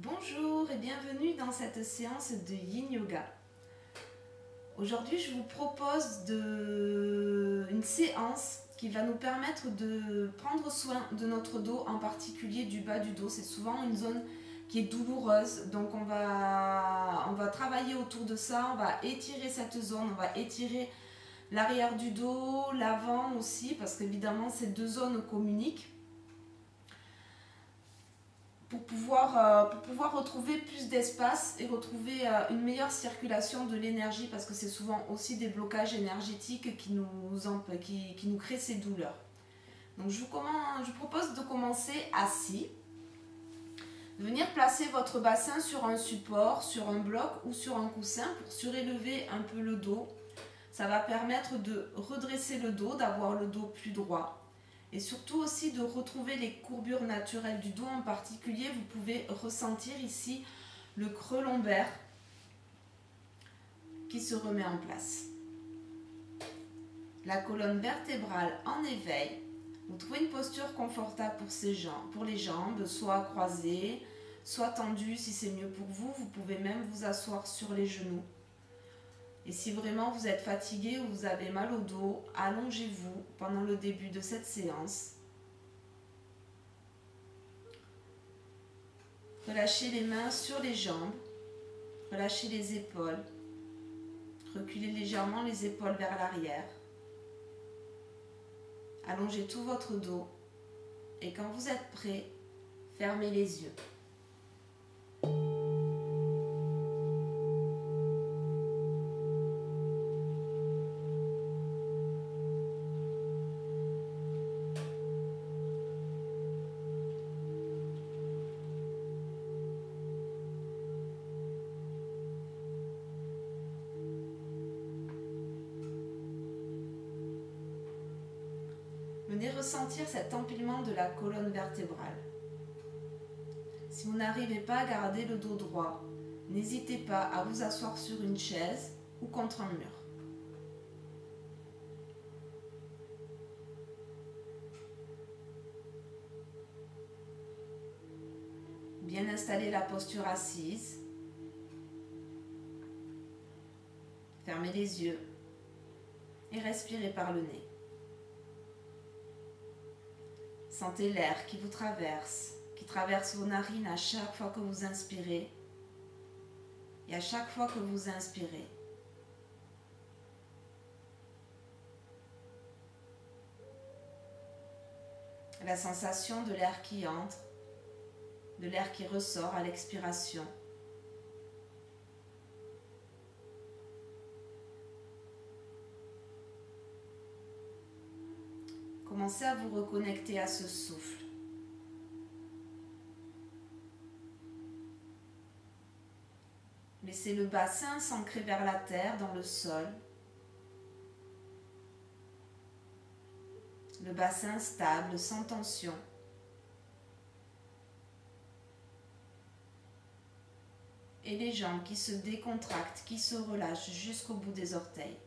Bonjour et bienvenue dans cette séance de Yin Yoga. Aujourd'hui, je vous propose une séance qui va nous permettre de prendre soin de notre dos, en particulier du bas du dos. C'est souvent une zone qui est douloureuse, donc on va travailler autour de ça, on va étirer cette zone, on va étirer l'arrière du dos, l'avant aussi, parce qu'évidemment ces deux zones communiquent. Pour pouvoir retrouver plus d'espace et retrouver une meilleure circulation de l'énergie, parce que c'est souvent aussi des blocages énergétiques qui nous créent ces douleurs. Donc je vous propose de commencer assis, de venir placer votre bassin sur un support, sur un bloc ou sur un coussin pour surélever un peu le dos. Ça va permettre de redresser le dos, d'avoir le dos plus droit. Et surtout aussi de retrouver les courbures naturelles du dos. En particulier, vous pouvez ressentir ici le creux lombaire qui se remet en place. La colonne vertébrale en éveil. Vous trouvez une posture confortable pour les jambes, soit croisées, soit tendues si c'est mieux pour vous. Vous pouvez même vous asseoir sur les genoux. Et si vraiment vous êtes fatigué ou vous avez mal au dos, allongez-vous pendant le début de cette séance. Relâchez les mains sur les jambes, relâchez les épaules, reculez légèrement les épaules vers l'arrière. Allongez tout votre dos et quand vous êtes prêt, fermez les yeux. Venez ressentir cet empilement de la colonne vertébrale. Si vous n'arrivez pas à garder le dos droit, n'hésitez pas à vous asseoir sur une chaise ou contre un mur. Bien installer la posture assise. Fermez les yeux et respirez par le nez. Sentez l'air qui vous traverse, qui traverse vos narines à chaque fois que vous inspirez et à chaque fois que vous inspirez. La sensation de l'air qui entre, de l'air qui ressort à l'expiration. Commencez à vous reconnecter à ce souffle. Laissez le bassin s'ancrer vers la terre, dans le sol. Le bassin stable, sans tension. Et les jambes qui se décontractent, qui se relâchent jusqu'au bout des orteils.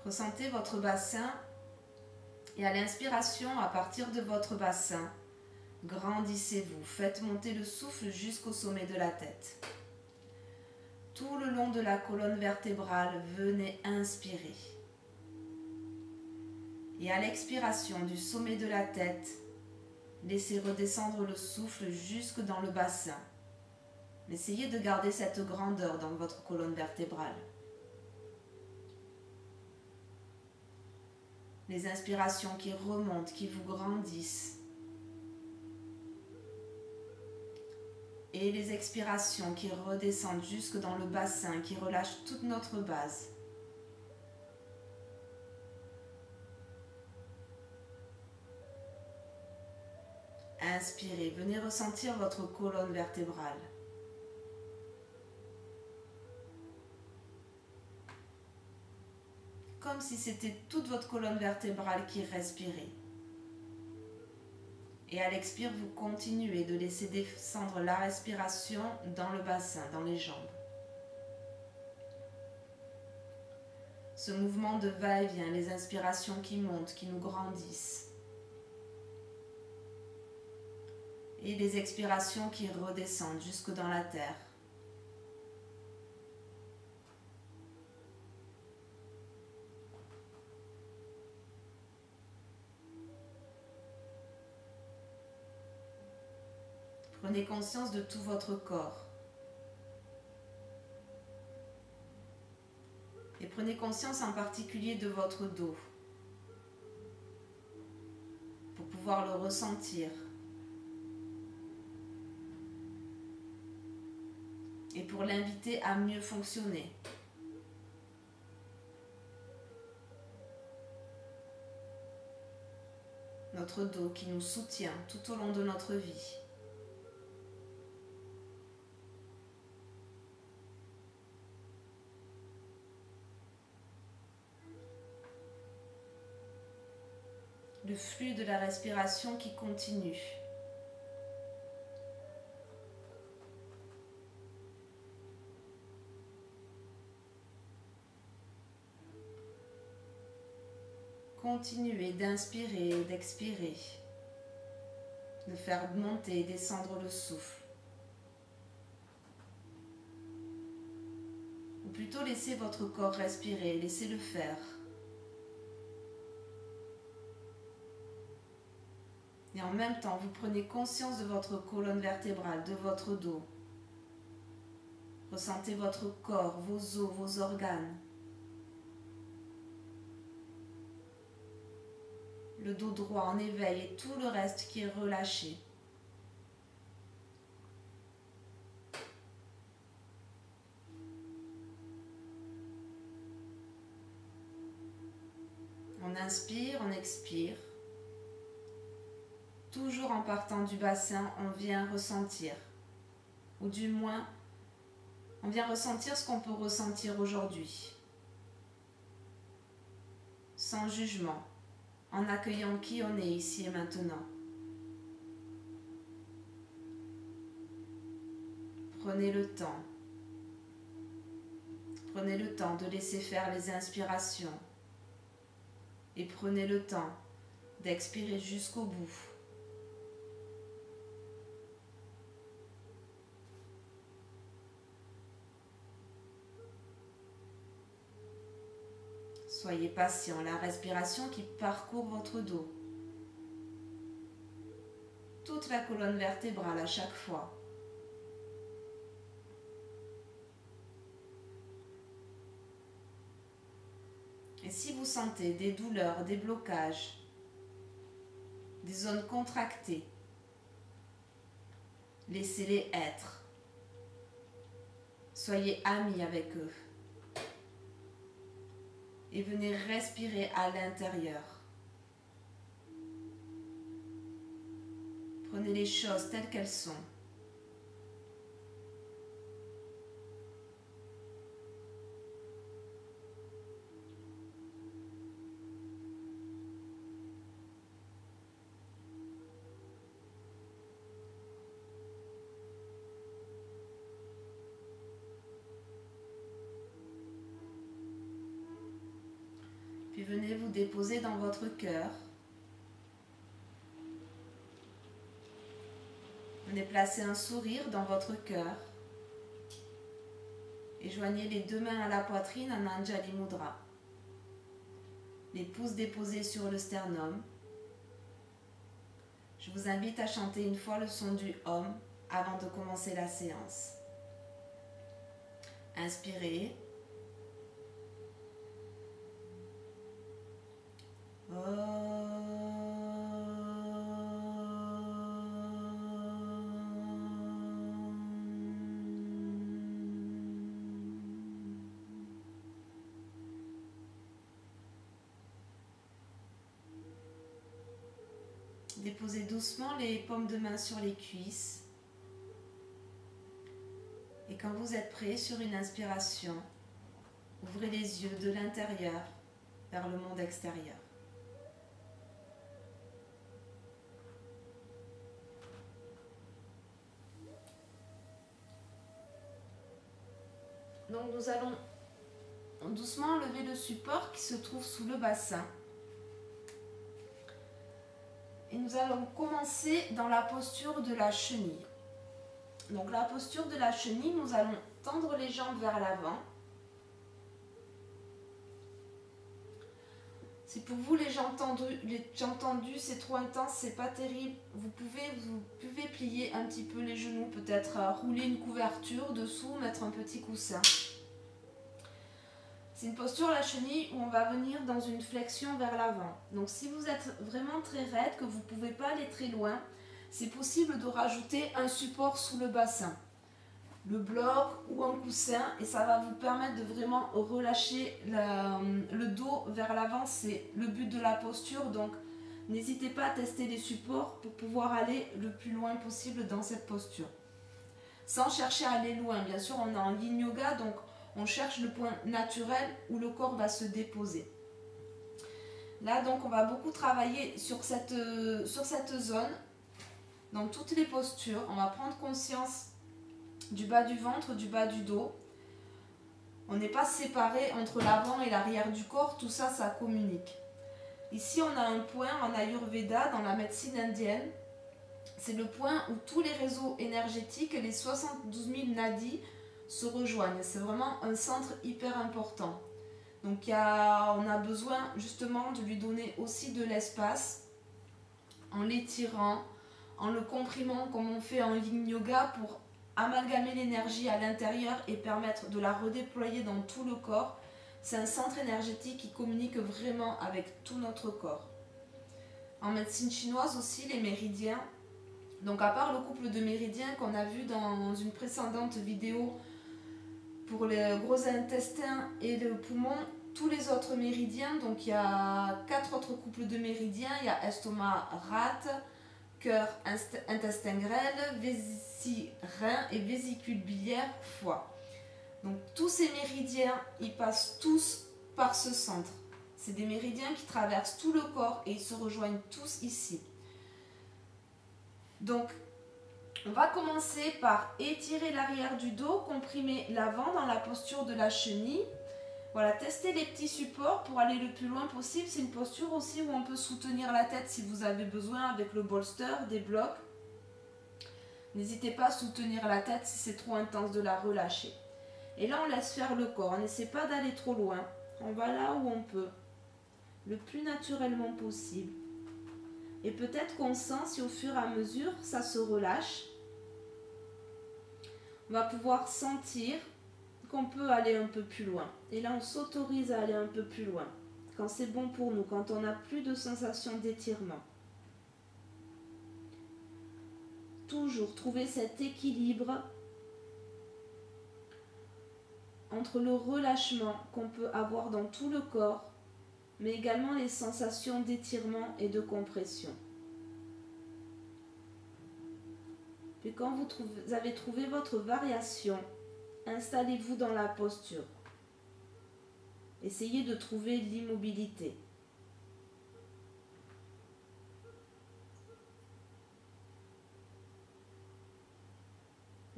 Ressentez votre bassin et à l'inspiration, à partir de votre bassin, grandissez-vous. Faites monter le souffle jusqu'au sommet de la tête. Tout le long de la colonne vertébrale, venez inspirer. Et à l'expiration du sommet de la tête, laissez redescendre le souffle jusque dans le bassin. Essayez de garder cette grandeur dans votre colonne vertébrale. Les inspirations qui remontent, qui vous grandissent. Et les expirations qui redescendent jusque dans le bassin, qui relâchent toute notre base. Inspirez, venez ressentir votre colonne vertébrale. Comme si c'était toute votre colonne vertébrale qui respirait. Et à l'expire, vous continuez de laisser descendre la respiration dans le bassin, dans les jambes. Ce mouvement de va-et-vient, les inspirations qui montent, qui nous grandissent. Et les expirations qui redescendent jusque dans la terre. Prenez conscience de tout votre corps. Et prenez conscience en particulier de votre dos. Pour pouvoir le ressentir. Et pour l'inviter à mieux fonctionner. Notre dos qui nous soutient tout au long de notre vie. Le flux de la respiration qui continue. Continuez d'inspirer et d'expirer, de faire monter et descendre le souffle. Ou plutôt laissez votre corps respirer, laissez-le faire. Et en même temps, vous prenez conscience de votre colonne vertébrale, de votre dos. Ressentez votre corps, vos os, vos organes. Le dos droit en éveil et tout le reste qui est relâché. On inspire, on expire. Toujours en partant du bassin, on vient ressentir. Ou du moins, on vient ressentir ce qu'on peut ressentir aujourd'hui. Sans jugement. En accueillant qui on est ici et maintenant. Prenez le temps. Prenez le temps de laisser faire les inspirations. Et prenez le temps d'expirer jusqu'au bout. Soyez patient, la respiration qui parcourt votre dos. Toute la colonne vertébrale à chaque fois. Et si vous sentez des douleurs, des blocages, des zones contractées, laissez-les être. Soyez amis avec eux. Et venez respirer à l'intérieur. Prenez les choses telles qu'elles sont. Puis venez vous déposer dans votre cœur. Venez placer un sourire dans votre cœur. Et joignez les deux mains à la poitrine en Anjali Mudra. Les pouces déposés sur le sternum. Je vous invite à chanter une fois le son du Om avant de commencer la séance. Inspirez. Déposez doucement les paumes de main sur les cuisses. Et quand vous êtes prêt, sur une inspiration, ouvrez les yeux de l'intérieur vers le monde extérieur. Donc nous allons doucement enlever le support qui se trouve sous le bassin. Et nous allons commencer dans la posture de la chenille. Donc la posture de la chenille, nous allons tendre les jambes vers l'avant. Si pour vous les jambes tendues c'est trop intense, c'est pas terrible, vous pouvez plier un petit peu les genoux, peut-être rouler une couverture dessous, mettre un petit coussin. C'est une posture la chenille où on va venir dans une flexion vers l'avant. Donc si vous êtes vraiment très raide, que vous ne pouvez pas aller très loin, c'est possible de rajouter un support sous le bassin. Le bloc ou un coussin, et ça va vous permettre de vraiment relâcher le dos vers l'avant. C'est le but de la posture, donc n'hésitez pas à tester les supports pour pouvoir aller le plus loin possible dans cette posture. Sans chercher à aller loin, bien sûr on est en yin yoga, donc on cherche le point naturel où le corps va se déposer. Là donc on va beaucoup travailler sur cette zone, dans toutes les postures. On va prendre conscience du bas du ventre, du bas du dos. On n'est pas séparé entre l'avant et l'arrière du corps, tout ça, ça communique. Ici, on a un point en Ayurveda, dans la médecine indienne. C'est le point où tous les réseaux énergétiques, les 72 000 nadis, se rejoignent. C'est vraiment un centre hyper important. Donc, on a besoin justement de lui donner aussi de l'espace en l'étirant, en le comprimant comme on fait en yin yoga pour amalgamer l'énergie à l'intérieur et permettre de la redéployer dans tout le corps. C'est un centre énergétique qui communique vraiment avec tout notre corps. En médecine chinoise aussi, les méridiens. Donc à part le couple de méridiens qu'on a vu dans une précédente vidéo pour le gros intestin et le poumon, tous les autres méridiens, donc il y a 4 autres couples de méridiens, il y a estomac, rate, cœur, intestin grêle, vessie, rein et vésicule biliaire, foie. Donc tous ces méridiens, ils passent tous par ce centre. C'est des méridiens qui traversent tout le corps et ils se rejoignent tous ici. Donc on va commencer par étirer l'arrière du dos, comprimer l'avant dans la posture de la chenille. Voilà, testez les petits supports pour aller le plus loin possible. C'est une posture aussi où on peut soutenir la tête si vous avez besoin avec le bolster, des blocs. N'hésitez pas à soutenir la tête si c'est trop intense, de la relâcher. Et là, on laisse faire le corps. On n'essaie pas d'aller trop loin. On va là où on peut, le plus naturellement possible. Et peut-être qu'on sent si au fur et à mesure, ça se relâche. On va pouvoir sentir qu'on peut aller un peu plus loin. Et là, on s'autorise à aller un peu plus loin. Quand c'est bon pour nous, quand on n'a plus de sensation d'étirement. Toujours trouver cet équilibre entre le relâchement qu'on peut avoir dans tout le corps, mais également les sensations d'étirement et de compression. Puis quand vous avez trouvé votre variation, installez-vous dans la posture. Essayez de trouver l'immobilité.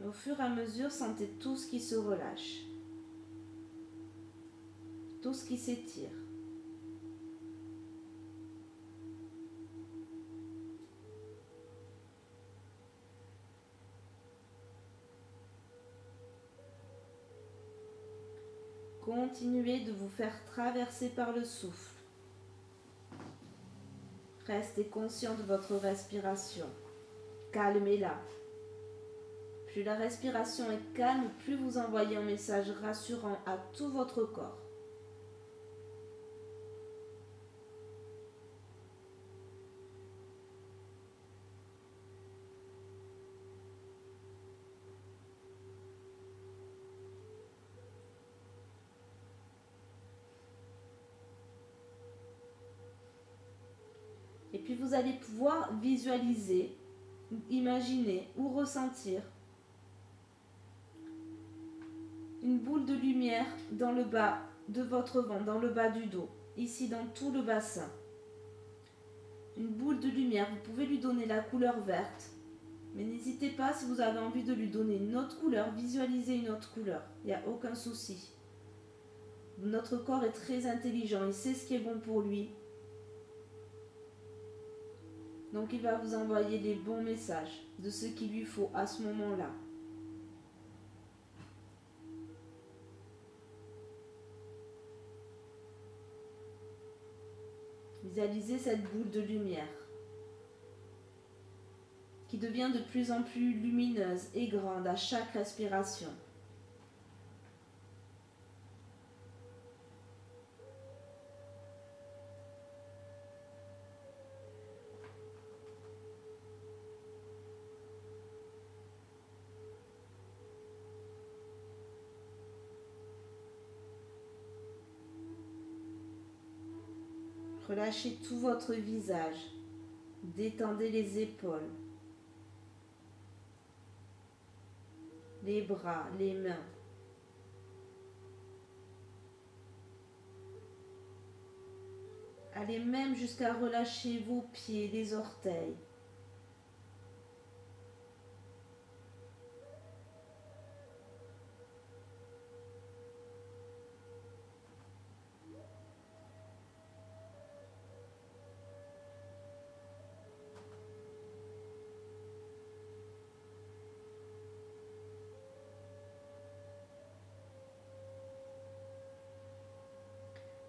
Au fur et à mesure, sentez tout ce qui se relâche, tout ce qui s'étire. Continuez de vous faire traverser par le souffle. Restez conscient de votre respiration. Calmez-la. Plus la respiration est calme, plus vous envoyez un message rassurant à tout votre corps. Et puis vous allez pouvoir visualiser, imaginer ou ressentir une boule de lumière dans le bas de votre ventre, dans le bas du dos, ici dans tout le bassin. Une boule de lumière, vous pouvez lui donner la couleur verte, Mais n'hésitez pas, si vous avez envie de lui donner une autre couleur, visualisez une autre couleur. Il n'y a aucun souci. Notre corps est très intelligent, il sait ce qui est bon pour lui. Donc il va vous envoyer les bons messages de ce qu'il lui faut à ce moment-là. Visualisez cette boule de lumière qui devient de plus en plus lumineuse et grande à chaque respiration. Relâchez tout votre visage, détendez les épaules, les bras, les mains. Allez même jusqu'à relâcher vos pieds, les orteils.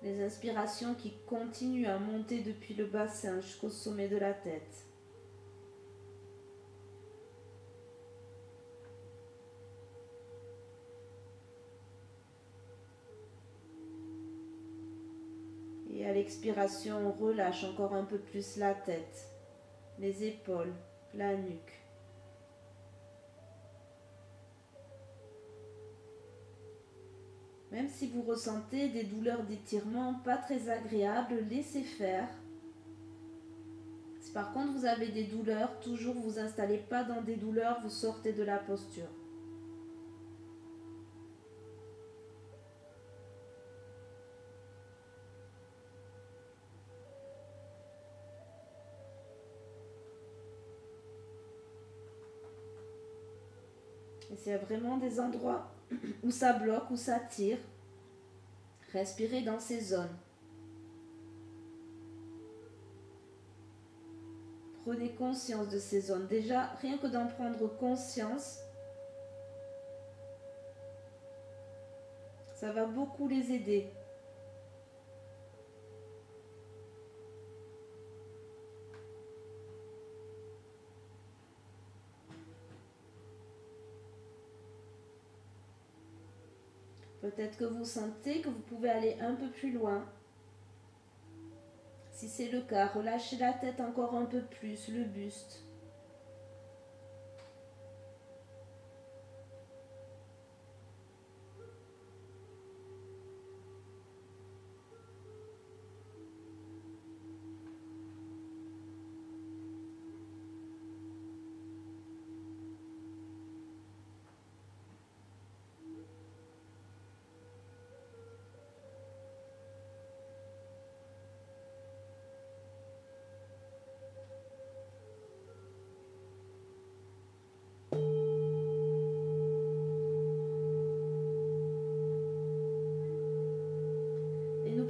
Les inspirations qui continuent à monter depuis le bassin jusqu'au sommet de la tête. Et à l'expiration, on relâche encore un peu plus la tête, les épaules, la nuque. Même si vous ressentez des douleurs d'étirement pas très agréables, laissez faire. Si par contre vous avez des douleurs, toujours vous installez pas dans des douleurs, vous sortez de la posture. Et s'il y a vraiment des endroits où ça bloque, où ça tire, respirez dans ces zones. Prenez conscience de ces zones. Déjà, rien que d'en prendre conscience, ça va beaucoup les aider. Peut-être que vous sentez que vous pouvez aller un peu plus loin. Si c'est le cas, relâchez la tête encore un peu plus, le buste.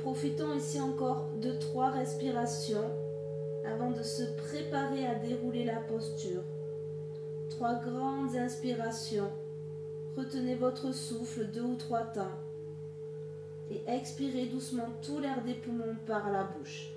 Profitons ici encore de 3 respirations avant de se préparer à dérouler la posture. 3 grandes inspirations. Retenez votre souffle 2 ou 3 temps et expirez doucement tout l'air des poumons par la bouche.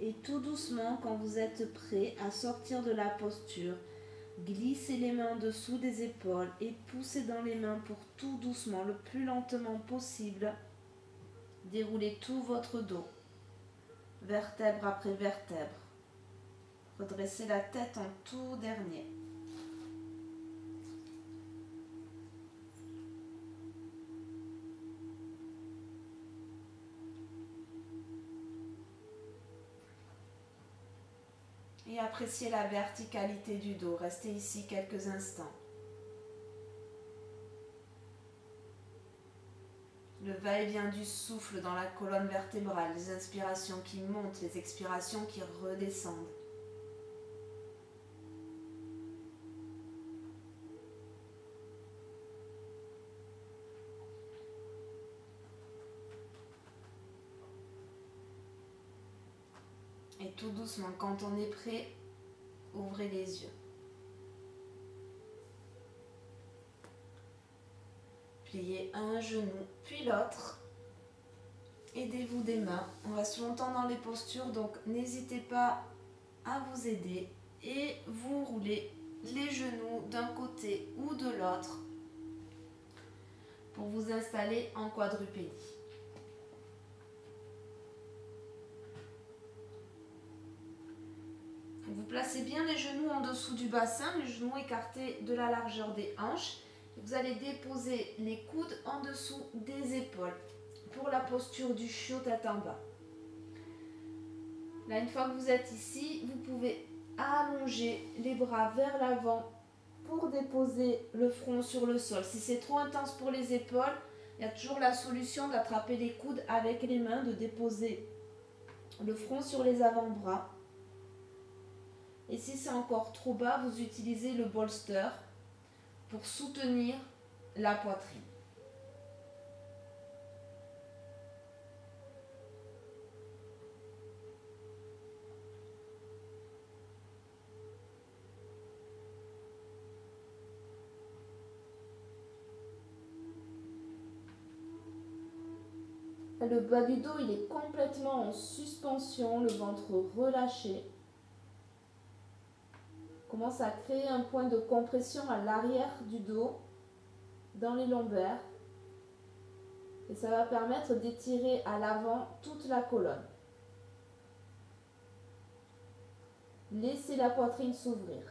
Et tout doucement, quand vous êtes prêt à sortir de la posture, Glissez les mains en dessous des épaules et poussez dans les mains pour tout doucement, le plus lentement possible. Déroulez tout votre dos, vertèbre après vertèbre. Redressez la tête en tout dernier. Et appréciez la verticalité du dos. Restez ici quelques instants. Le va-et-vient du souffle dans la colonne vertébrale, les inspirations qui montent, les expirations qui redescendent. Et tout doucement, quand on est prêt, ouvrez les yeux. Pliez un genou, puis l'autre. Aidez-vous des mains. On reste longtemps dans les postures, donc n'hésitez pas à vous aider. Et vous roulez les genoux d'un côté ou de l'autre pour vous installer en quadrupédie. Vous placez bien les genoux en dessous du bassin, les genoux écartés de la largeur des hanches. Vous allez déposer les coudes en dessous des épaules pour la posture du chiot tête en bas. Là, une fois que vous êtes ici, vous pouvez allonger les bras vers l'avant pour déposer le front sur le sol. Si c'est trop intense pour les épaules, il y a toujours la solution d'attraper les coudes avec les mains, de déposer le front sur les avant-bras. Et si c'est encore trop bas, vous utilisez le bolster pour soutenir la poitrine. Le bas du dos, il est complètement en suspension, le ventre relâché. Commence à créer un point de compression à l'arrière du dos, dans les lombaires. Et ça va permettre d'étirer à l'avant toute la colonne. Laissez la poitrine s'ouvrir.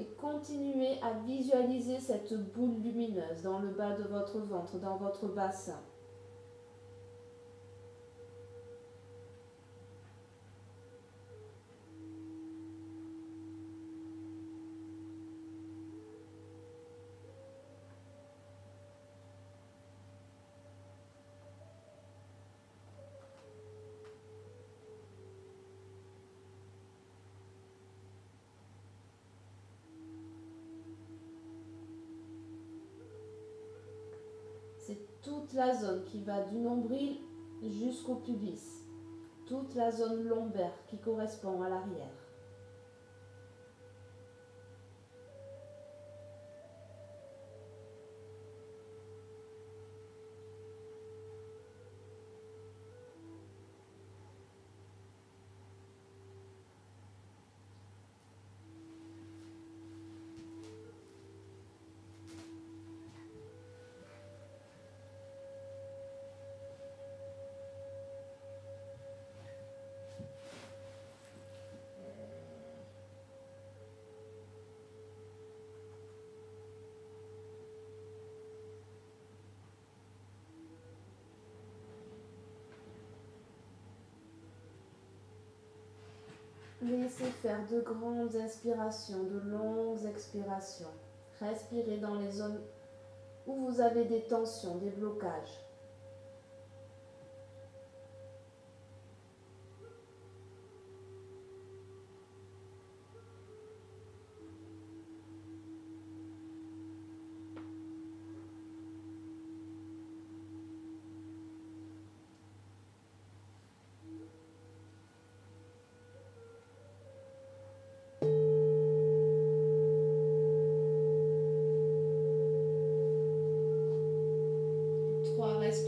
Et continuez à visualiser cette boule lumineuse dans le bas de votre ventre, dans votre bassin. C'est toute la zone qui va du nombril jusqu'au pubis. Toute la zone lombaire qui correspond à l'arrière. Laissez faire de grandes inspirations, de longues expirations. Respirez dans les zones où vous avez des tensions, des blocages.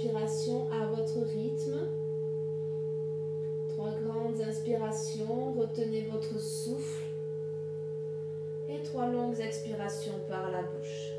expirations à votre rythme. 3 grandes inspirations, retenez votre souffle. Et 3 longues expirations par la bouche.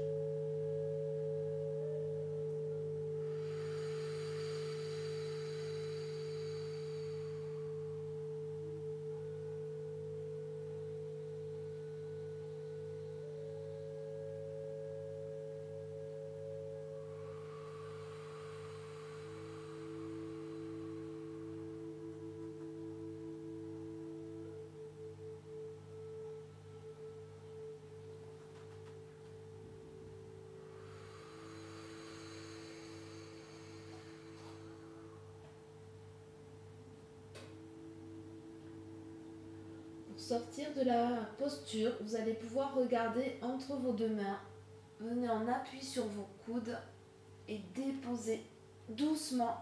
Sortir de la posture, vous allez pouvoir regarder entre vos 2 mains. Venez en appui sur vos coudes et déposez doucement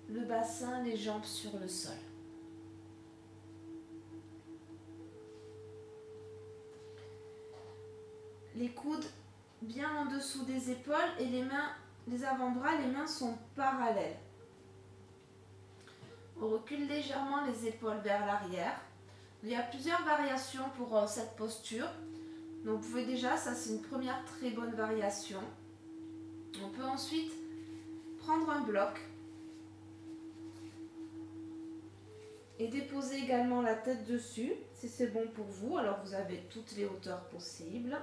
le bassin, les jambes sur le sol. Les coudes bien en dessous des épaules et les mains, les avant-bras, les mains sont parallèles. On recule légèrement les épaules vers l'arrière. Il y a plusieurs variations pour cette posture. Donc vous pouvez déjà, ça c'est une première très bonne variation. On peut ensuite prendre un bloc et déposer également la tête dessus, si c'est bon pour vous. Alors vous avez toutes les hauteurs possibles.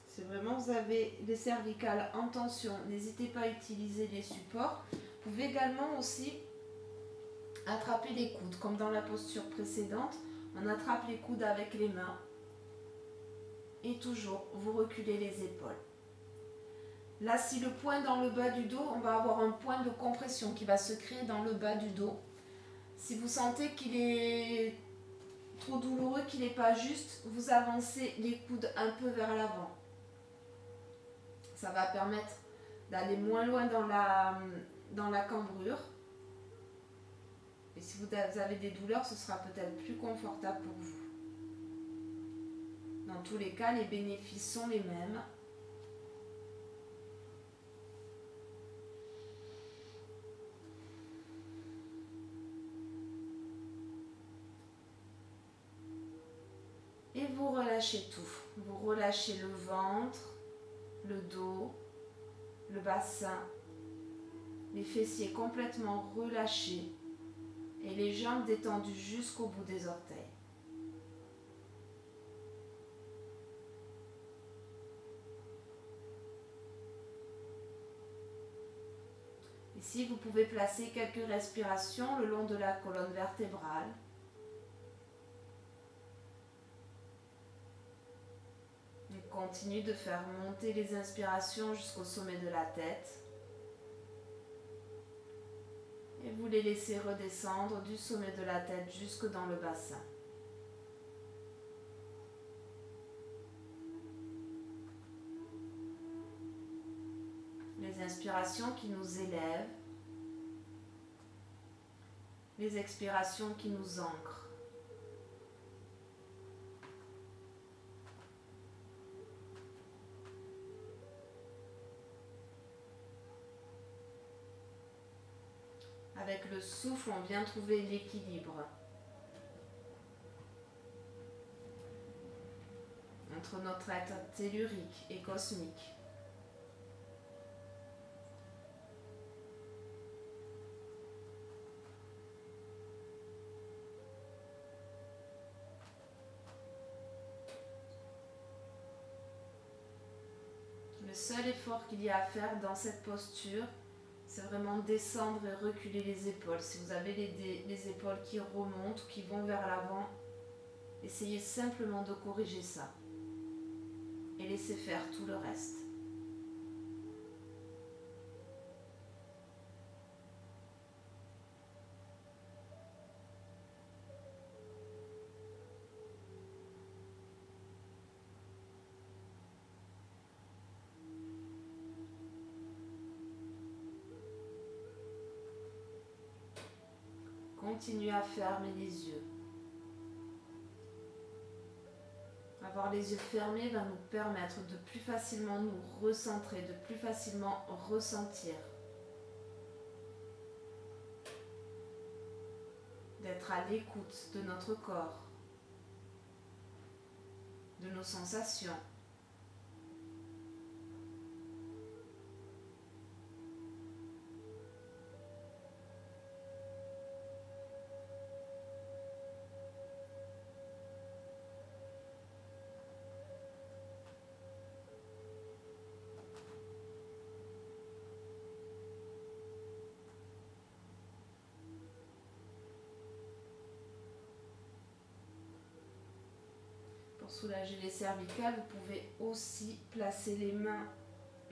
Si vraiment vous avez les cervicales en tension, n'hésitez pas à utiliser les supports. Vous pouvez également aussi attraper les coudes, comme dans la posture précédente, on attrape les coudes avec les mains et toujours vous reculez les épaules. Là, si le point dans le bas du dos, on va avoir un point de compression qui va se créer dans le bas du dos. Si vous sentez qu'il est trop douloureux, qu'il n'est pas juste, vous avancez les coudes un peu vers l'avant. Ça va permettre d'aller moins loin dans la cambrure. Et si vous avez des douleurs, ce sera peut-être plus confortable pour vous. Dans tous les cas, les bénéfices sont les mêmes. Et vous relâchez tout. Vous relâchez le ventre, le dos, le bassin, les fessiers complètement relâchés. Et les jambes détendues jusqu'au bout des orteils. Ici, vous pouvez placer quelques respirations le long de la colonne vertébrale. On continue de faire monter les inspirations jusqu'au sommet de la tête. Et vous les laissez redescendre du sommet de la tête jusque dans le bassin. Les inspirations qui nous élèvent, les expirations qui nous ancrent. Avec le souffle, on vient trouver l'équilibre entre notre être tellurique et cosmique. Le seul effort qu'il y a à faire dans cette posture, c'est vraiment descendre et reculer les épaules. Si vous avez les épaules qui remontent, qui vont vers l'avant, essayez simplement de corriger ça. Et laissez faire tout le reste. Continuez à fermer les yeux, à Avoir les yeux fermés va nous permettre de plus facilement nous recentrer, de plus facilement ressentir. D'être à l'écoute de notre corps, de nos sensations. Pour soulager les cervicales, vous pouvez aussi placer les mains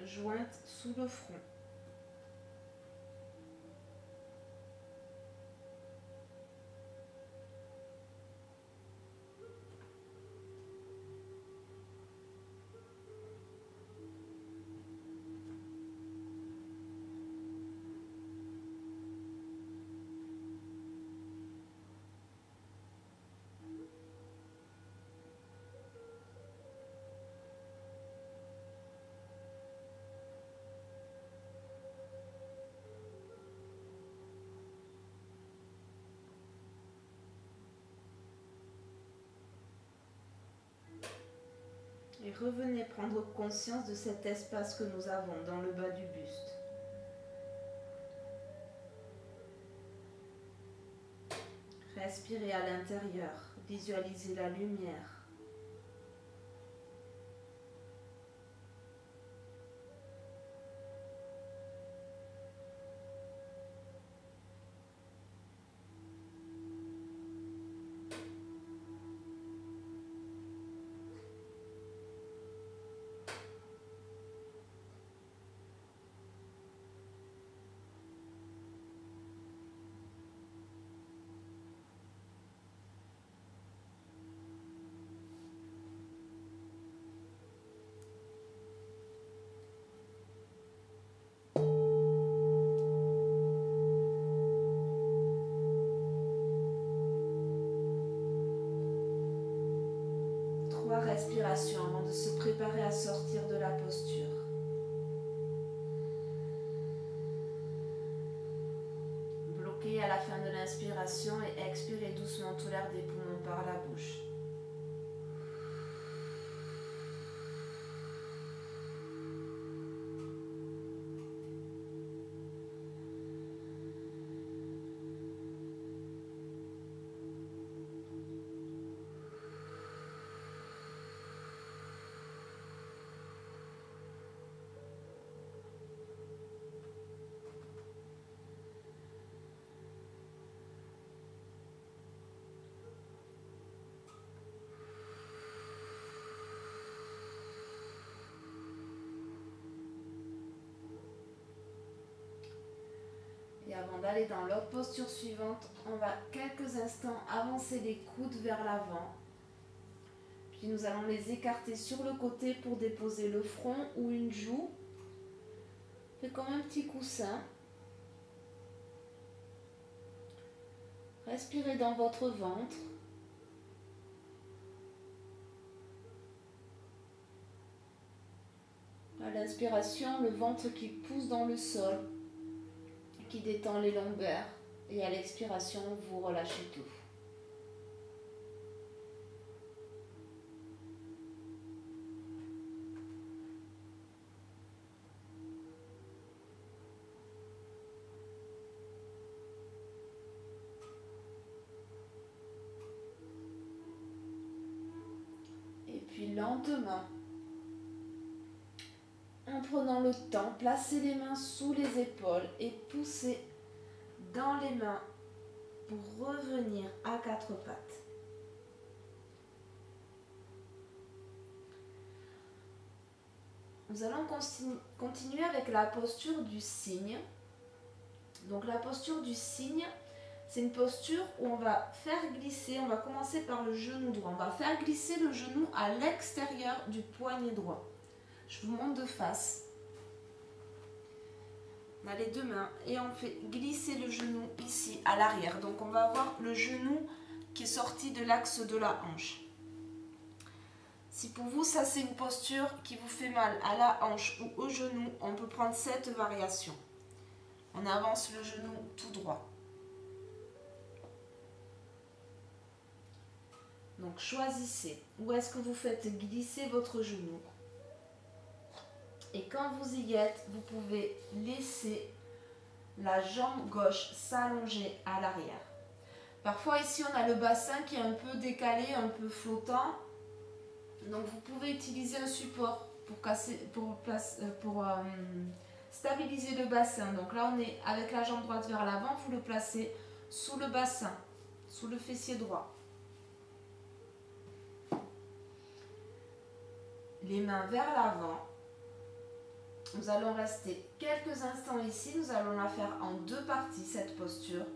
jointes sous le front. Et revenez prendre conscience de cet espace que nous avons dans le bas du buste. Respirez à l'intérieur, visualisez la lumière. Respiration avant de se préparer à sortir de la posture. Bloquez à la fin de l'inspiration et expirez doucement tout l'air des poumons par la bouche. Et avant d'aller dans l'autre posture suivante, on va quelques instants avancer les coudes vers l'avant. Puis nous allons les écarter sur le côté pour déposer le front ou une joue. Faites comme un petit coussin. Respirez dans votre ventre. À l'inspiration, le ventre qui pousse dans le sol, qui détend les lombaires, et à l'expiration, vous relâchez tout. Et puis lentement, en prenant le temps, placez les mains sous les épaules et poussez dans les mains pour revenir à quatre pattes. Nous allons continuer avec la posture du cygne. Donc la posture du cygne, c'est une posture où on va faire glisser, on va commencer par le genou droit. On va faire glisser le genou à l'extérieur du poignet droit. Je vous montre de face. On a les deux mains et on fait glisser le genou ici à l'arrière. Donc on va avoir le genou qui est sorti de l'axe de la hanche. Si pour vous, ça c'est une posture qui vous fait mal à la hanche ou au genou, on peut prendre cette variation. On avance le genou tout droit. Donc choisissez où est-ce que vous faites glisser votre genou. Et quand vous y êtes, vous pouvez laisser la jambe gauche s'allonger à l'arrière. Parfois ici on a le bassin qui est un peu décalé, un peu flottant. Donc vous pouvez utiliser un support pour stabiliser le bassin. Donc là on est avec la jambe droite vers l'avant, vous le placez sous le bassin, sous le fessier droit. Les mains vers l'avant. Nous allons rester quelques instants ici. Nous allons la faire en deux parties, cette posture.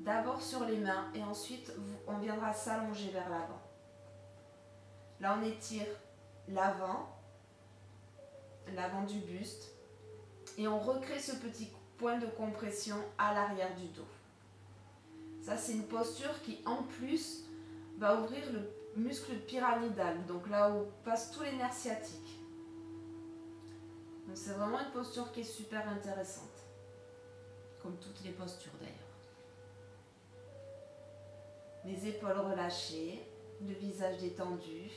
D'abord sur les mains et ensuite on viendra s'allonger vers l'avant. Là, on étire l'avant du buste et on recrée ce petit point de compression à l'arrière du dos. Ça, c'est une posture qui, en plus, va ouvrir le muscle pyramidal, donc là où passent tous les nerfs sciatiques. Donc, c'est vraiment une posture qui est super intéressante, comme toutes les postures d'ailleurs. Les épaules relâchées, le visage détendu.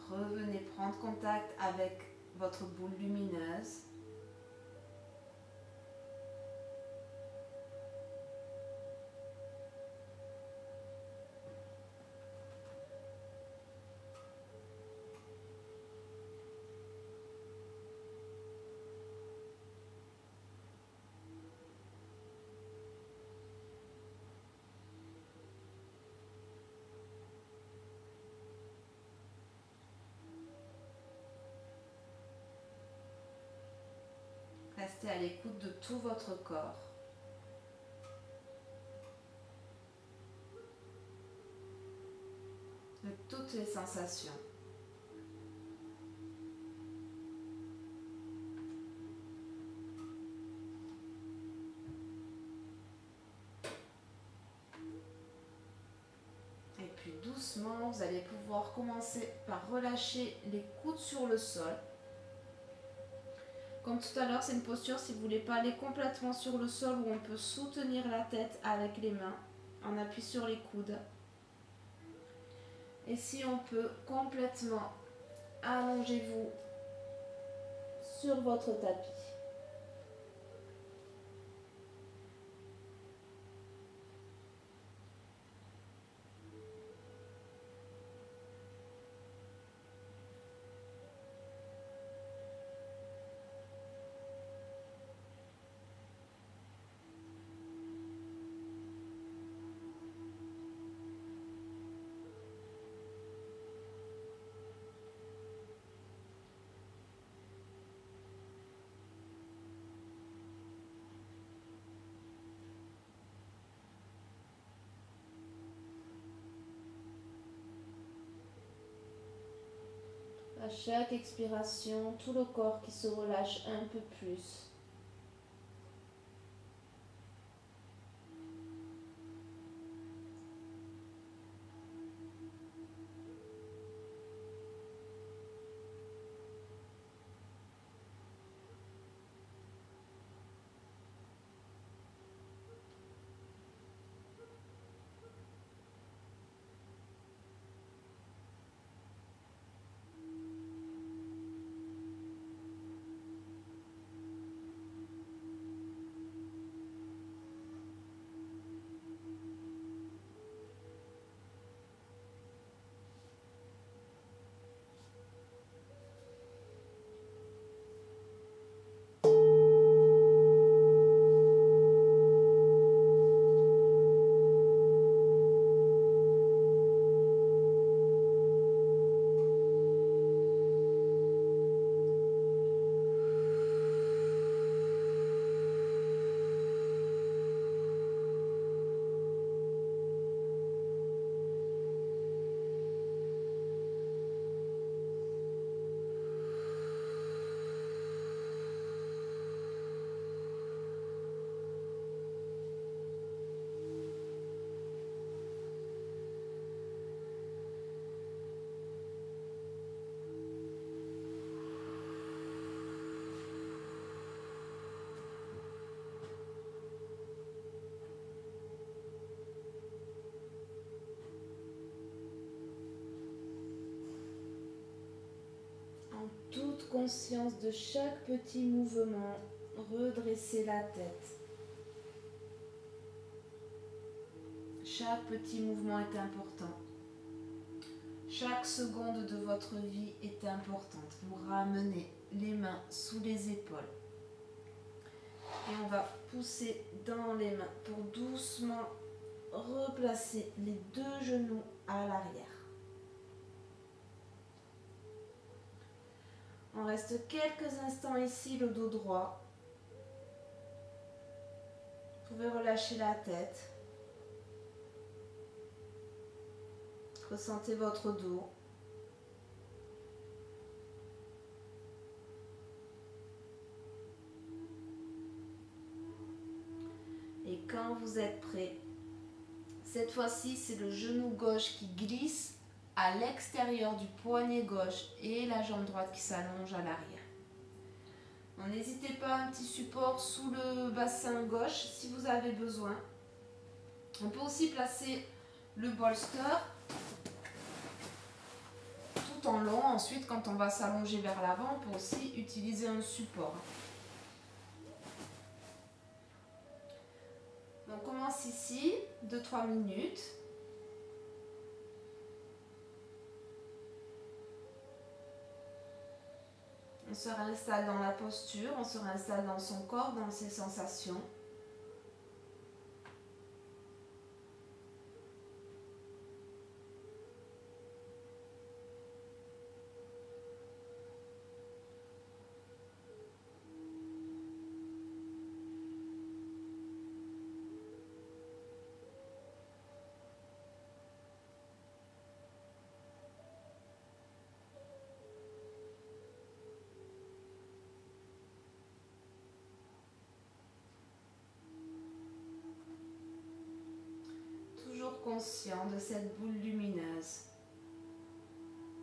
Revenez prendre contact avec votre boule lumineuse. Restez à l'écoute de tout votre corps. De toutes les sensations. Et puis doucement, vous allez pouvoir commencer par relâcher les coudes sur le sol. Comme tout à l'heure, c'est une posture, si vous ne voulez pas aller complètement sur le sol, où on peut soutenir la tête avec les mains, on appuie sur les coudes. Et si on peut complètement, allongez-vous sur votre tapis. À chaque expiration, tout le corps qui se relâche un peu plus. toute conscience de chaque petit mouvement, redressez la tête. Chaque petit mouvement est important. Chaque seconde de votre vie est importante. Vous ramenez les mains sous les épaules. Et on va pousser dans les mains pour doucement replacer les deux genoux à l'arrière. On reste quelques instants ici, le dos droit. Vous pouvez relâcher la tête. Ressentez votre dos. Et quand vous êtes prêt, cette fois-ci, c'est le genou gauche qui glisse à l'extérieur du poignet gauche et la jambe droite qui s'allonge à l'arrière. N'hésitez pas, un petit support sous le bassin gauche si vous avez besoin. On peut aussi placer le bolster tout en long. Ensuite, quand on va s'allonger vers l'avant, on peut aussi utiliser un support. On commence ici, 2-3 minutes. On se réinstalle dans la posture, on se réinstalle dans son corps, dans ses sensations. Conscient de cette boule lumineuse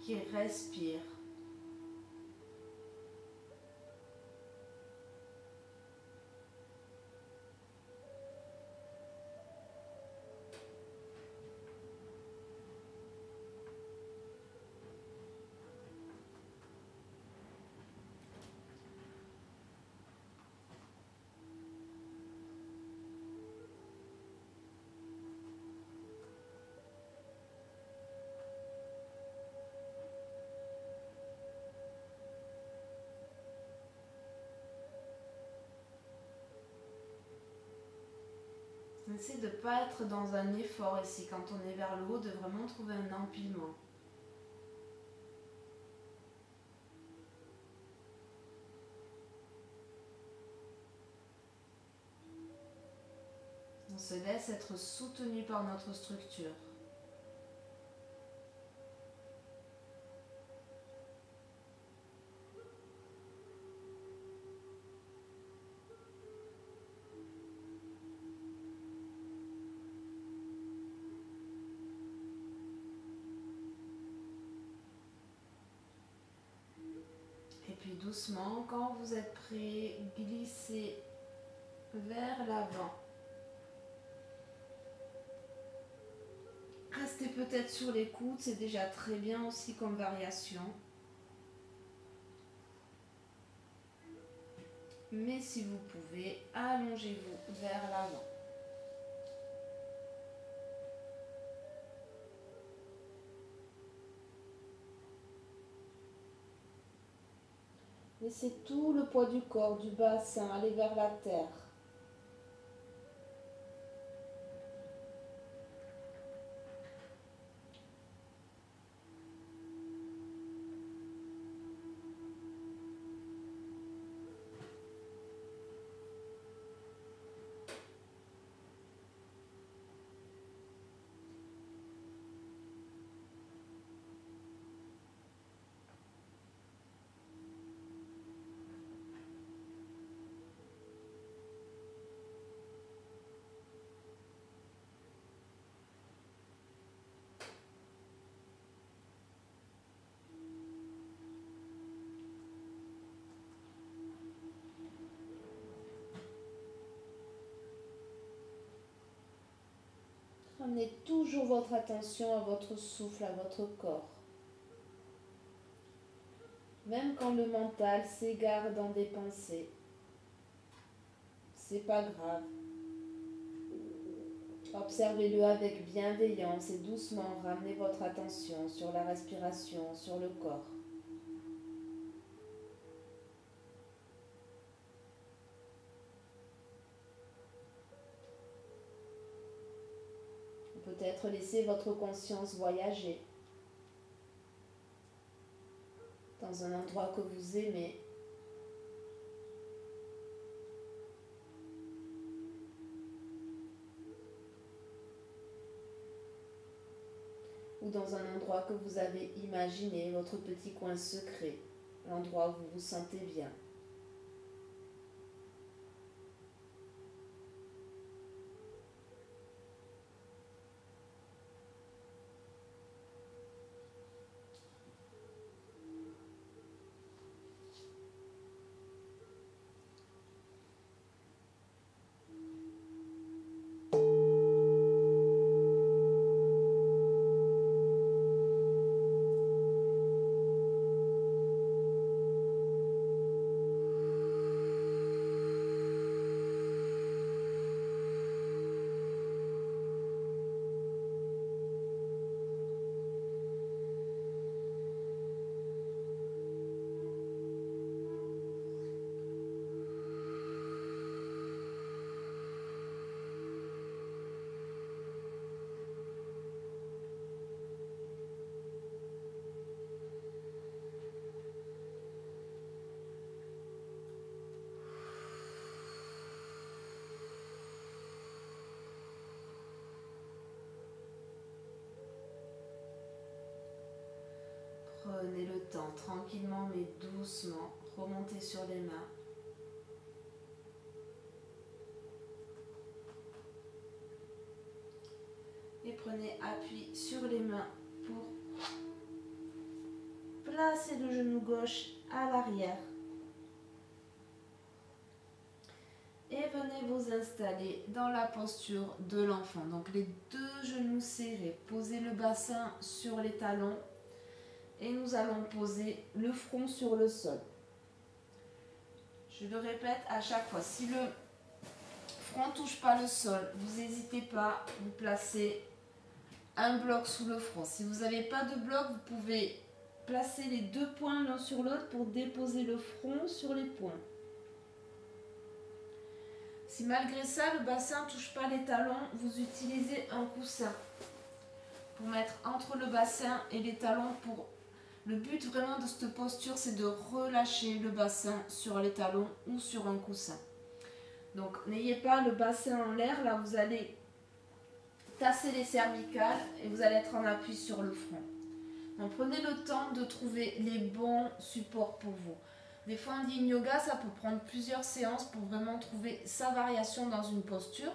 qui respire. Essayez de ne pas être dans un effort ici, quand on est vers le haut, de vraiment trouver un empilement. On se laisse être soutenu par notre structure. Puis doucement, quand vous êtes prêt, glissez vers l'avant. Restez peut-être sur les coudes, c'est déjà très bien aussi comme variation. Mais si vous pouvez, allongez-vous vers l'avant. Laissez tout le poids du corps, du bassin, aller vers la terre. Ramenez toujours votre attention à votre souffle, à votre corps. Même quand le mental s'égare dans des pensées, c'est pas grave. Observez-le avec bienveillance et doucement ramenez votre attention sur la respiration, sur le corps. Peut-être laissez votre conscience voyager dans un endroit que vous aimez. Ou dans un endroit que vous avez imaginé, votre petit coin secret, l'endroit où vous vous sentez bien. Prenez le temps, tranquillement mais doucement, remontez sur les mains. Et prenez appui sur les mains pour placer le genou gauche à l'arrière. Et venez vous installer dans la posture de l'enfant. Donc les deux genoux serrés, posez le bassin sur les talons. Et nous allons poser le front sur le sol. Je le répète à chaque fois. Si le front ne touche pas le sol, vous n'hésitez pas, vous placez un bloc sous le front. Si vous n'avez pas de bloc, vous pouvez placer les deux poings l'un sur l'autre pour déposer le front sur les poings. Si malgré ça, le bassin ne touche pas les talons, vous utilisez un coussin pour mettre entre le bassin et les talons pour... Le but vraiment de cette posture, c'est de relâcher le bassin sur les talons ou sur un coussin. Donc, n'ayez pas le bassin en l'air. Là, vous allez tasser les cervicales et vous allez être en appui sur le front. Donc, prenez le temps de trouver les bons supports pour vous. Des fois, en yin yoga, ça peut prendre plusieurs séances pour vraiment trouver sa variation dans une posture.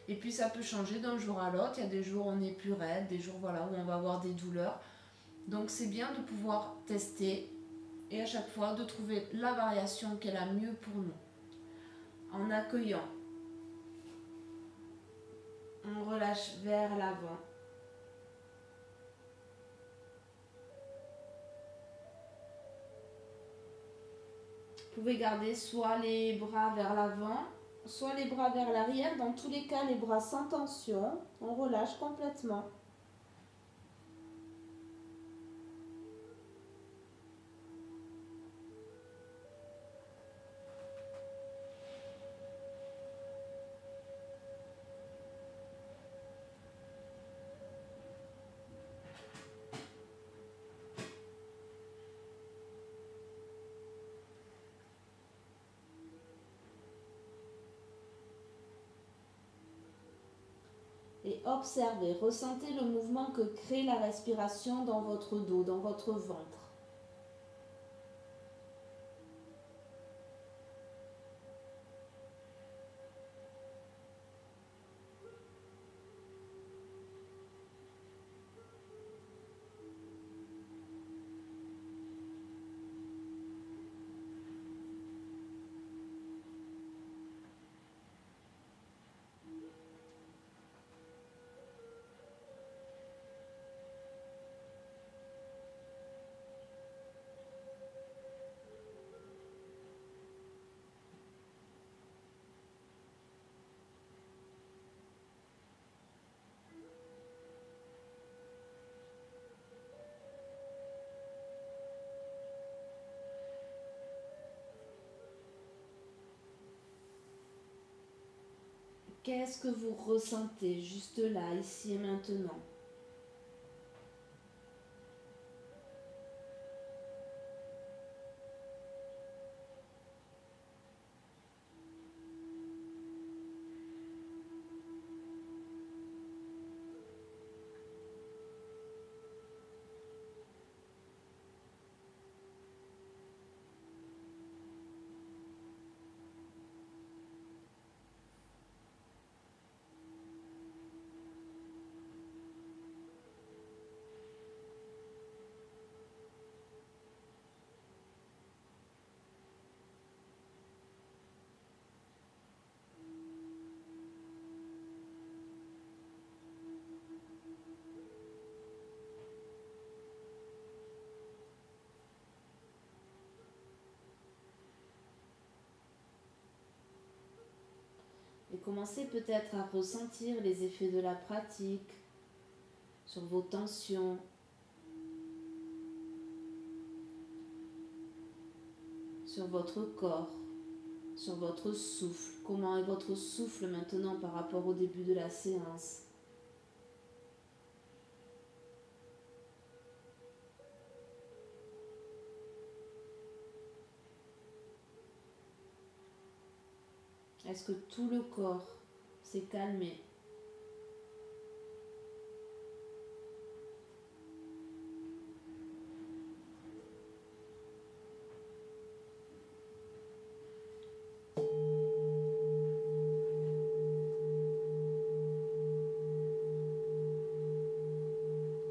Et puis, ça peut changer d'un jour à l'autre. Il y a des jours où on est plus raide, des jours voilà, où on va avoir des douleurs. Donc c'est bien de pouvoir tester et à chaque fois de trouver la variation qui est la mieux pour nous. En accueillant, on relâche vers l'avant. Vous pouvez garder soit les bras vers l'avant, soit les bras vers l'arrière. Dans tous les cas, les bras sans tension, on relâche complètement. Et observez, ressentez le mouvement que crée la respiration dans votre dos, dans votre ventre. qu'est-ce que vous ressentez juste là, ici et maintenant? Et commencez peut-être à ressentir les effets de la pratique sur vos tensions, sur votre corps, sur votre souffle. Comment est votre souffle maintenant par rapport au début de la séance? Est-ce que tout le corps s'est calmé?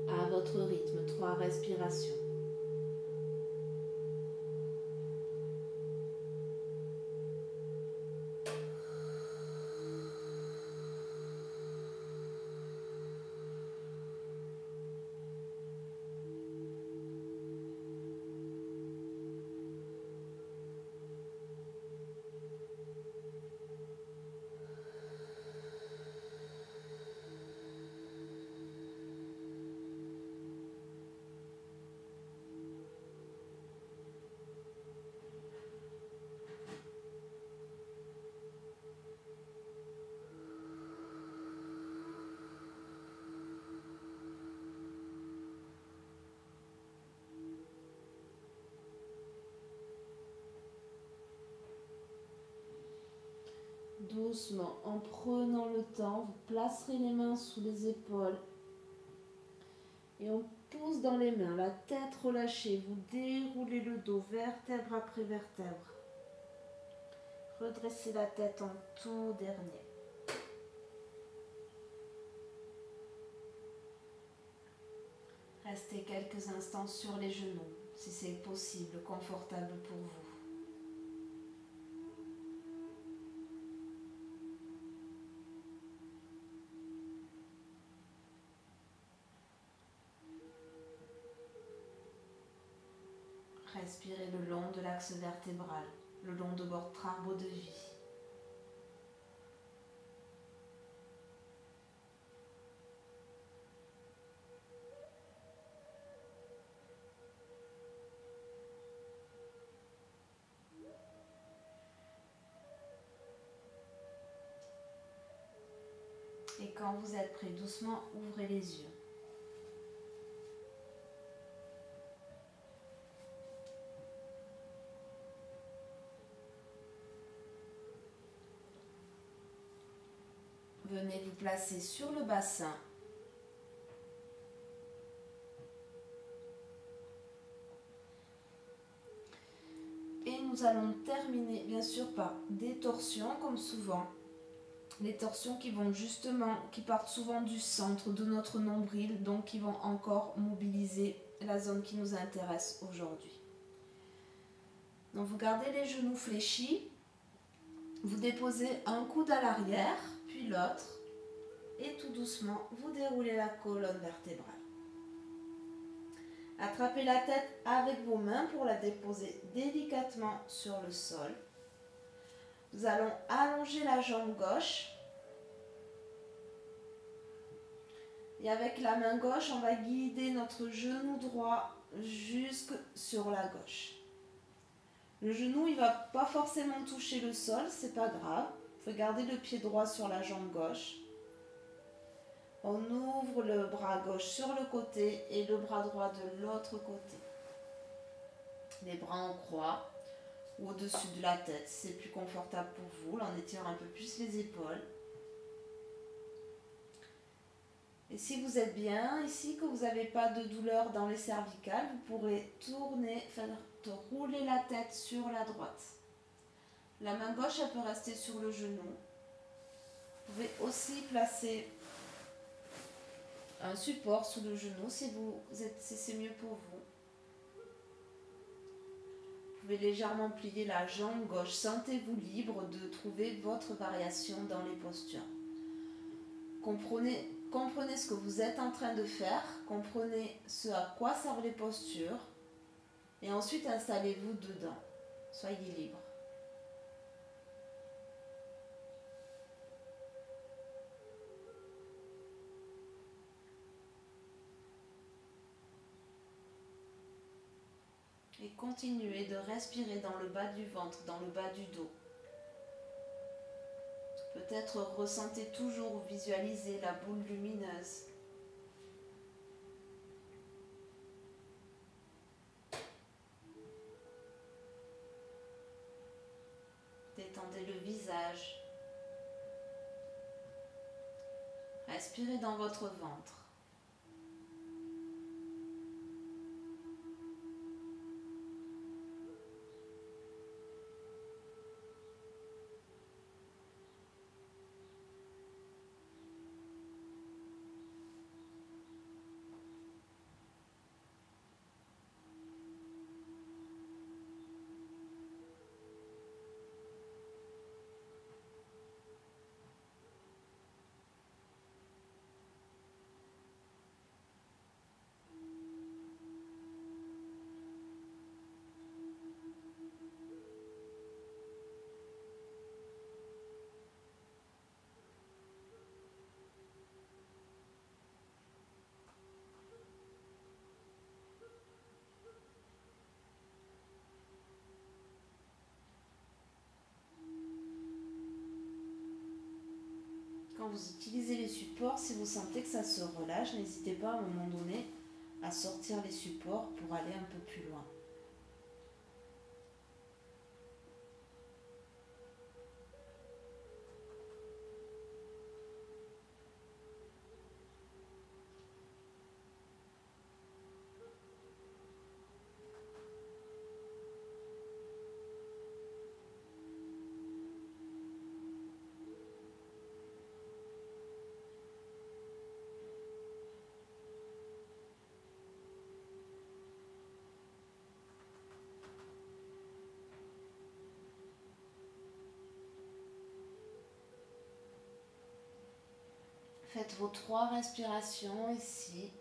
À votre rythme, 3 respirations. Doucement, en prenant le temps, vous placerez les mains sous les épaules et on pousse dans les mains, la tête relâchée, vous déroulez le dos, vertèbre après vertèbre. Redressez la tête en tout dernier. Restez quelques instants sur les genoux, si c'est possible, confortable pour vous. Respirez le long de l'axe vertébral, le long de votre arbre de vie. Et quand vous êtes prêt, doucement, ouvrez les yeux. Venez vous placer sur le bassin. Et nous allons terminer bien sûr par des torsions comme souvent. Les torsions qui partent souvent du centre de notre nombril, donc qui vont encore mobiliser la zone qui nous intéresse aujourd'hui. Donc vous gardez les genoux fléchis, vous déposez un coude à l'arrière, puis l'autre, et tout doucement, vous déroulez la colonne vertébrale. Attrapez la tête avec vos mains pour la déposer délicatement sur le sol. Nous allons allonger la jambe gauche. Et avec la main gauche, on va guider notre genou droit jusque sur la gauche. Le genou, il ne va pas forcément toucher le sol, c'est pas grave. Vous pouvez garder le pied droit sur la jambe gauche. On ouvre le bras gauche sur le côté et le bras droit de l'autre côté. Les bras en croix ou au-dessus de la tête, c'est plus confortable pour vous. Là, on étire un peu plus les épaules. Et si vous êtes bien ici, que vous n'avez pas de douleur dans les cervicales, vous pourrez tourner, rouler la tête sur la droite. La main gauche, elle peut rester sur le genou. Vous pouvez aussi placer un support sous le genou si c'est mieux pour vous. Vous pouvez légèrement plier la jambe gauche. Sentez-vous libre de trouver votre variation dans les postures. Comprenez ce que vous êtes en train de faire, comprenez ce à quoi servent les postures et ensuite installez-vous dedans. Soyez libre. Et continuez de respirer dans le bas du ventre, dans le bas du dos. Peut-être ressentez toujours ou visualisez la boule lumineuse. Détendez le visage. Respirez dans votre ventre. Quand vous utilisez les supports, si vous sentez que ça se relâche, n'hésitez pas à un moment donné à sortir les supports pour aller un peu plus loin. Faites vos 3 respirations ici.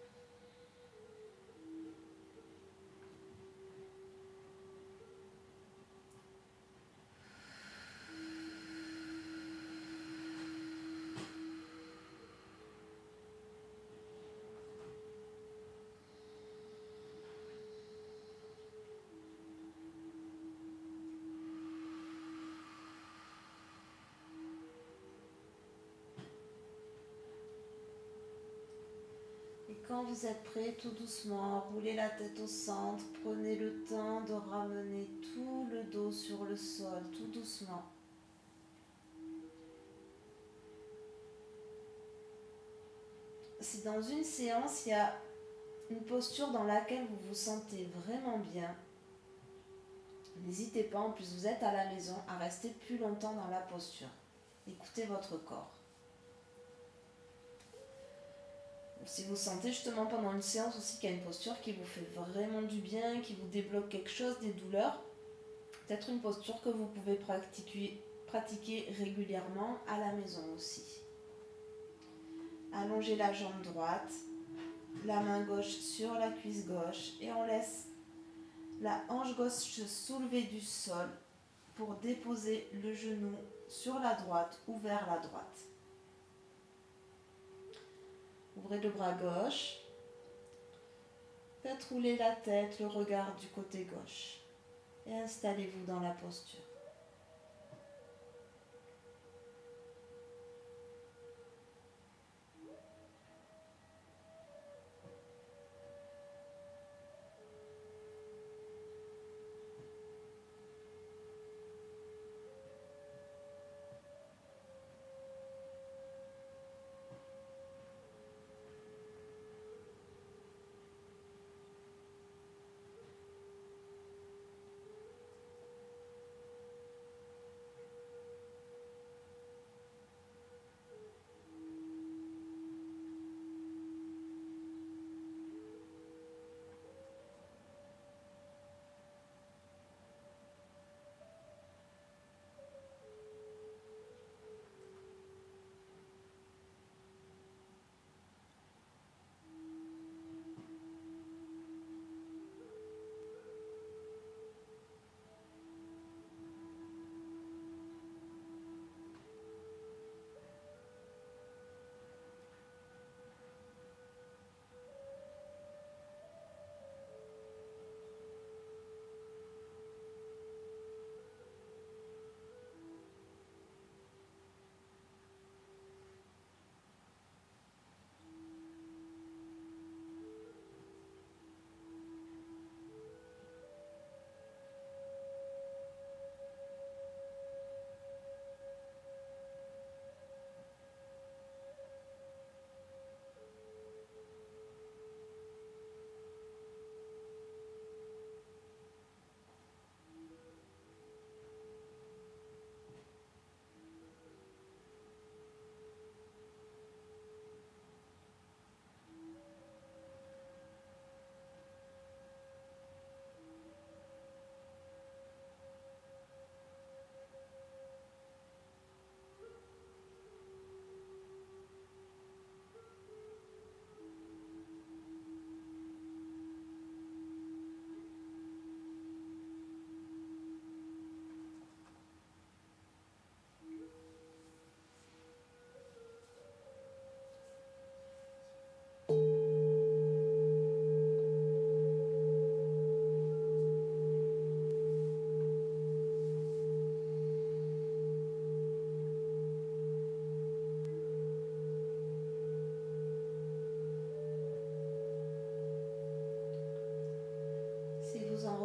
Quand vous êtes prêt, tout doucement, roulez la tête au centre, prenez le temps de ramener tout le dos sur le sol, tout doucement. Si dans une séance, il y a une posture dans laquelle vous vous sentez vraiment bien, n'hésitez pas, en plus vous êtes à la maison, à rester plus longtemps dans la posture. Écoutez votre corps. Si vous sentez justement pendant une séance aussi qu'il y a une posture qui vous fait vraiment du bien, qui vous débloque quelque chose, des douleurs, peut-être une posture que vous pouvez pratiquer régulièrement à la maison aussi. Allongez la jambe droite, la main gauche sur la cuisse gauche et on laisse la hanche gauche se soulever du sol pour déposer le genou sur la droite ou vers la droite. Ouvrez le bras gauche. Faites rouler la tête, le regard du côté gauche. Et installez-vous dans la posture.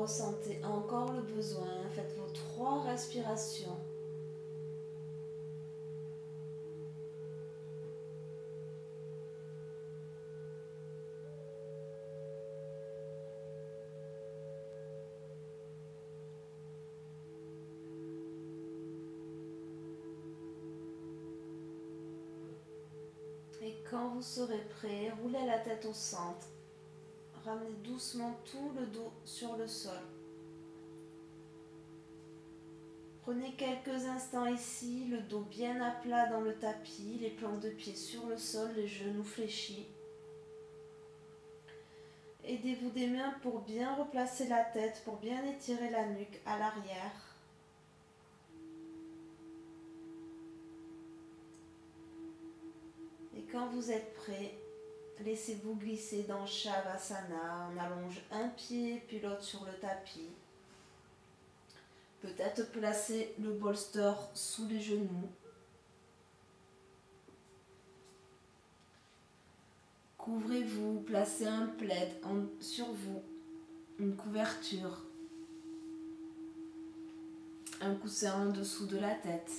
ressentez encore le besoin, faites vos 3 respirations. Et quand vous serez prêt, roulez la tête au centre. Ramenez doucement tout le dos sur le sol. Prenez quelques instants ici, le dos bien à plat dans le tapis, les plantes de pied sur le sol, les genoux fléchis. Aidez-vous des mains pour bien replacer la tête, pour bien étirer la nuque à l'arrière. Et quand vous êtes prêt, laissez-vous glisser dans Shavasana. On allonge un pied puis l'autre sur le tapis. Peut-être placer le bolster sous les genoux. Couvrez-vous, placez un plaid sur vous, une couverture, un coussin en dessous de la tête.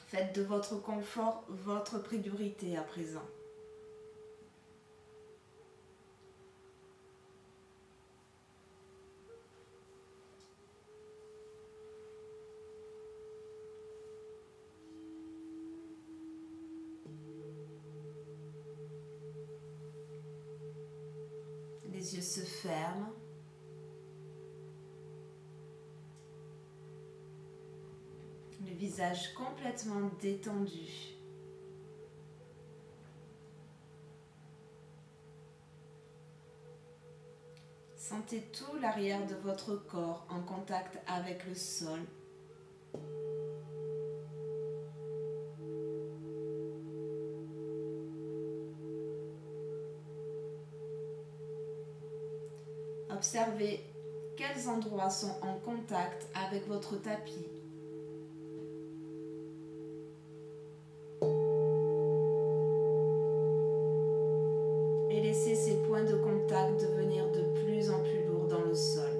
Faites de votre confort votre priorité à présent. Les yeux se ferment. Le visage complètement détendu. Sentez tout l'arrière de votre corps en contact avec le sol. Observez quels endroits sont en contact avec votre tapis. Et laissez ces points de contact devenir de plus en plus lourds dans le sol.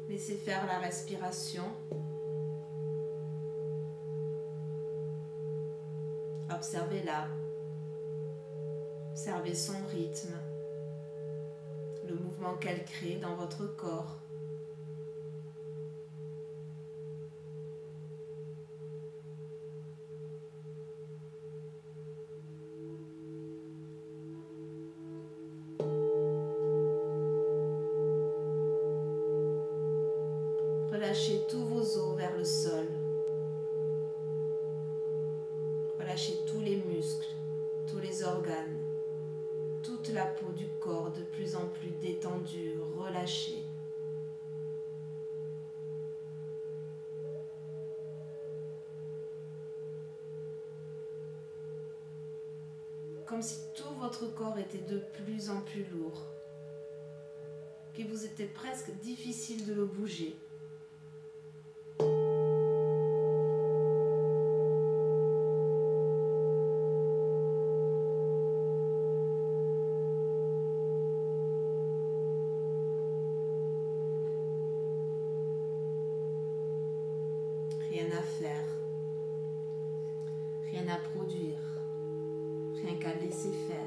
Laissez faire la respiration. Observez-la. Observez son rythme, le mouvement qu'elle crée dans votre corps. Relâchez tous vos os vers le sol. Relâchez tous les muscles, tous les organes, toute la peau du corps de plus en plus détendue, relâchée. Comme si tout votre corps était de plus en plus lourd, qu'il vous était presque difficile de le bouger. Rien à faire, rien à produire, rien qu'à laisser faire.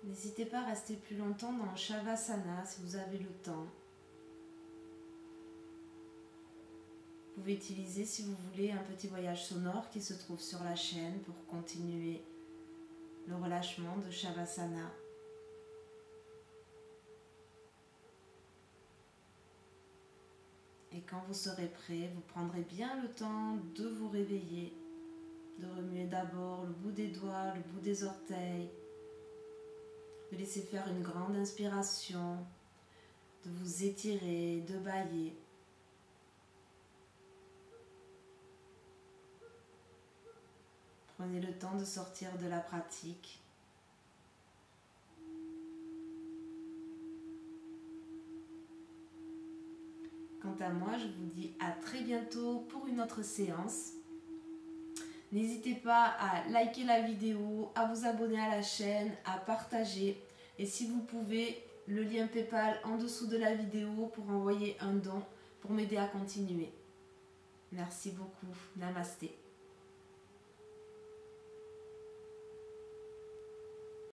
N'hésitez pas à rester plus longtemps dans Shavasana si vous avez le temps. Vous pouvez utiliser, si vous voulez, un petit voyage sonore qui se trouve sur la chaîne pour continuer le relâchement de Shavasana. Et quand vous serez prêt, vous prendrez bien le temps de vous réveiller, de remuer d'abord le bout des doigts, le bout des orteils, de laisser faire une grande inspiration, de vous étirer, de bâiller. Prenez le temps de sortir de la pratique. Quant à moi, je vous dis à très bientôt pour une autre séance. N'hésitez pas à liker la vidéo, à vous abonner à la chaîne, à partager. Et si vous pouvez, le lien PayPal en dessous de la vidéo pour envoyer un don pour m'aider à continuer. Merci beaucoup. Namasté.